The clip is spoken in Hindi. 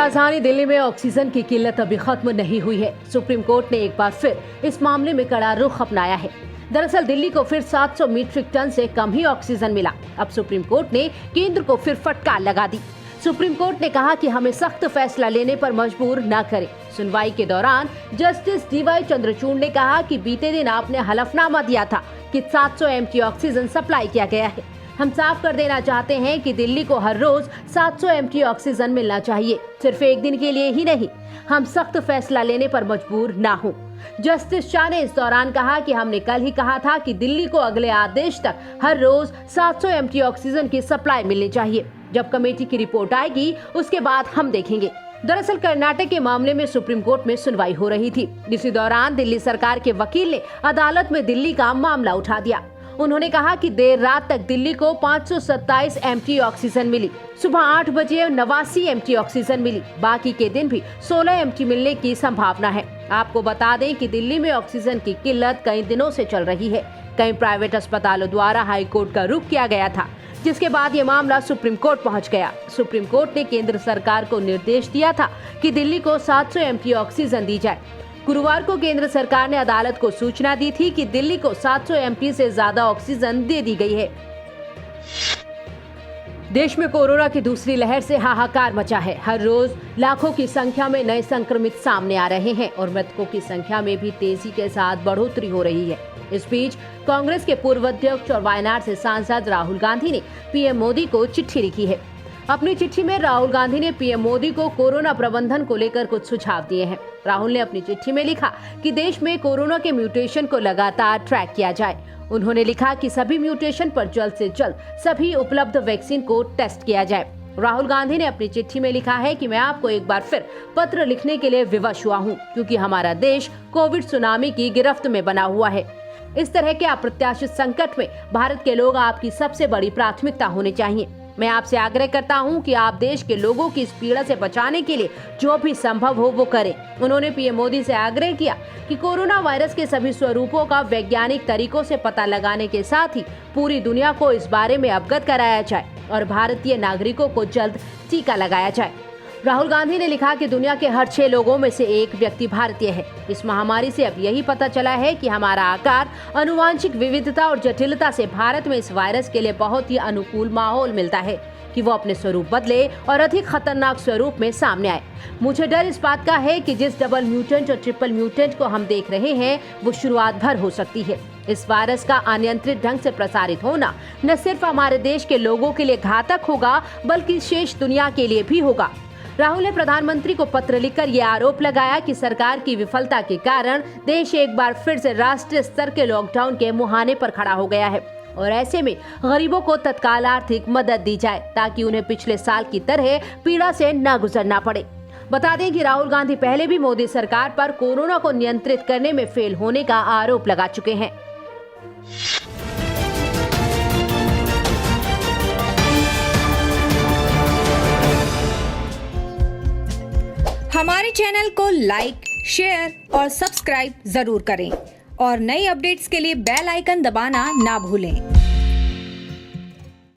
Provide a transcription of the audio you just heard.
राजधानी दिल्ली में ऑक्सीजन की किल्लत अभी खत्म नहीं हुई है। सुप्रीम कोर्ट ने एक बार फिर इस मामले में कड़ा रुख अपनाया है। दरअसल दिल्ली को फिर 700 मीट्रिक टन से कम ही ऑक्सीजन मिला। अब सुप्रीम कोर्ट ने केंद्र को फिर फटकार लगा दी। सुप्रीम कोर्ट ने कहा कि हमें सख्त फैसला लेने पर मजबूर न करें। सुनवाई के दौरान जस्टिस डीवाई चंद्रचूड़ ने कहा कि बीते दिन आपने हलफनामा दिया था कि 700 एमटी ऑक्सीजन सप्लाई किया गया है। हम साफ कर देना चाहते हैं कि दिल्ली को हर रोज 700 एमटी ऑक्सीजन मिलना चाहिए, सिर्फ एक दिन के लिए ही नहीं। हम सख्त फैसला लेने पर मजबूर ना हो। जस्टिस शाह ने इस दौरान कहा कि हमने कल ही कहा था कि दिल्ली को अगले आदेश तक हर रोज 700 एमटी ऑक्सीजन की सप्लाई मिलनी चाहिए। जब कमेटी की रिपोर्ट आएगी उसके बाद हम देखेंगे। दरअसल कर्नाटक के मामले में सुप्रीम कोर्ट में सुनवाई हो रही थी। इसी दौरान दिल्ली सरकार के वकील ने अदालत में दिल्ली का मामला उठा दिया। उन्होंने कहा कि देर रात तक दिल्ली को 527 एमटी ऑक्सीजन मिली। सुबह 8 बजे 89 एमटी ऑक्सीजन मिली। बाकी के दिन भी 16 एमटी मिलने की संभावना है। आपको बता दें कि दिल्ली में ऑक्सीजन की किल्लत कई दिनों से चल रही है। कई प्राइवेट अस्पतालों द्वारा हाई कोर्ट का रुख किया गया था, जिसके बाद ये मामला सुप्रीम कोर्ट पहुंच गया। सुप्रीम कोर्ट ने केंद्र सरकार को निर्देश दिया था कि दिल्ली को 700 एमटी ऑक्सीजन दी जाए। गुरुवार को केंद्र सरकार ने अदालत को सूचना दी थी कि दिल्ली को 700 एमटी से ज्यादा ऑक्सीजन दे दी गई है। देश में कोरोना की दूसरी लहर से हाहाकार मचा है। हर रोज लाखों की संख्या में नए संक्रमित सामने आ रहे हैं और मृतकों की संख्या में भी तेजी के साथ बढ़ोतरी हो रही है। इस बीच कांग्रेस के पूर्व अध्यक्ष और वायनाड से सांसद राहुल गांधी ने पीएम मोदी को चिट्ठी लिखी है। अपनी चिट्ठी में राहुल गांधी ने पीएम मोदी को कोरोना प्रबंधन को लेकर कुछ सुझाव दिए हैं। राहुल ने अपनी चिट्ठी में लिखा कि देश में कोरोना के म्यूटेशन को लगातार ट्रैक किया जाए। उन्होंने लिखा कि सभी म्यूटेशन पर जल्द से जल्द सभी उपलब्ध वैक्सीन को टेस्ट किया जाए। राहुल गांधी ने अपनी चिट्ठी में लिखा है कि मैं आपको एक बार फिर पत्र लिखने के लिए विवश हुआ हूँ, क्योंकि हमारा देश कोविड सुनामी की गिरफ्त में बना हुआ है। इस तरह के अप्रत्याशित संकट में भारत के लोग आपकी सबसे बड़ी प्राथमिकता होने चाहिए। मैं आपसे आग्रह करता हूं कि आप देश के लोगों की इस पीड़ा से बचाने के लिए जो भी संभव हो वो करें। उन्होंने पीएम मोदी से आग्रह किया कि कोरोना वायरस के सभी स्वरूपों का वैज्ञानिक तरीकों से पता लगाने के साथ ही पूरी दुनिया को इस बारे में अवगत कराया जाए और भारतीय नागरिकों को जल्द टीका लगाया जाए। राहुल गांधी ने लिखा कि दुनिया के हर 6 लोगों में से एक व्यक्ति भारतीय है। इस महामारी से अब यही पता चला है कि हमारा आकार, अनुवांशिक विविधता और जटिलता से भारत में इस वायरस के लिए बहुत ही अनुकूल माहौल मिलता है कि वो अपने स्वरूप बदले और अधिक खतरनाक स्वरूप में सामने आए। मुझे डर इस बात का है कि जिस डबल म्यूटेंट और ट्रिपल म्यूटेंट को हम देख रहे हैं वो शुरुआत भर हो सकती है। इस वायरस का अनियंत्रित ढंग से प्रसारित होना न सिर्फ हमारे देश के लोगों के लिए घातक होगा बल्कि शेष दुनिया के लिए भी होगा। राहुल ने प्रधानमंत्री को पत्र लिखकर ये आरोप लगाया कि सरकार की विफलता के कारण देश एक बार फिर से राष्ट्रीय स्तर के लॉकडाउन के मुहाने पर खड़ा हो गया है और ऐसे में गरीबों को तत्काल आर्थिक मदद दी जाए ताकि उन्हें पिछले साल की तरह पीड़ा से न गुजरना पड़े। बता दें कि राहुल गांधी पहले भी मोदी सरकार पर कोरोना को नियंत्रित करने में फेल होने का आरोप लगा चुके हैं। हमारे चैनल को लाइक, शेयर और सब्सक्राइब जरूर करें और नई अपडेट्स के लिए बेल आइकन दबाना ना भूलें।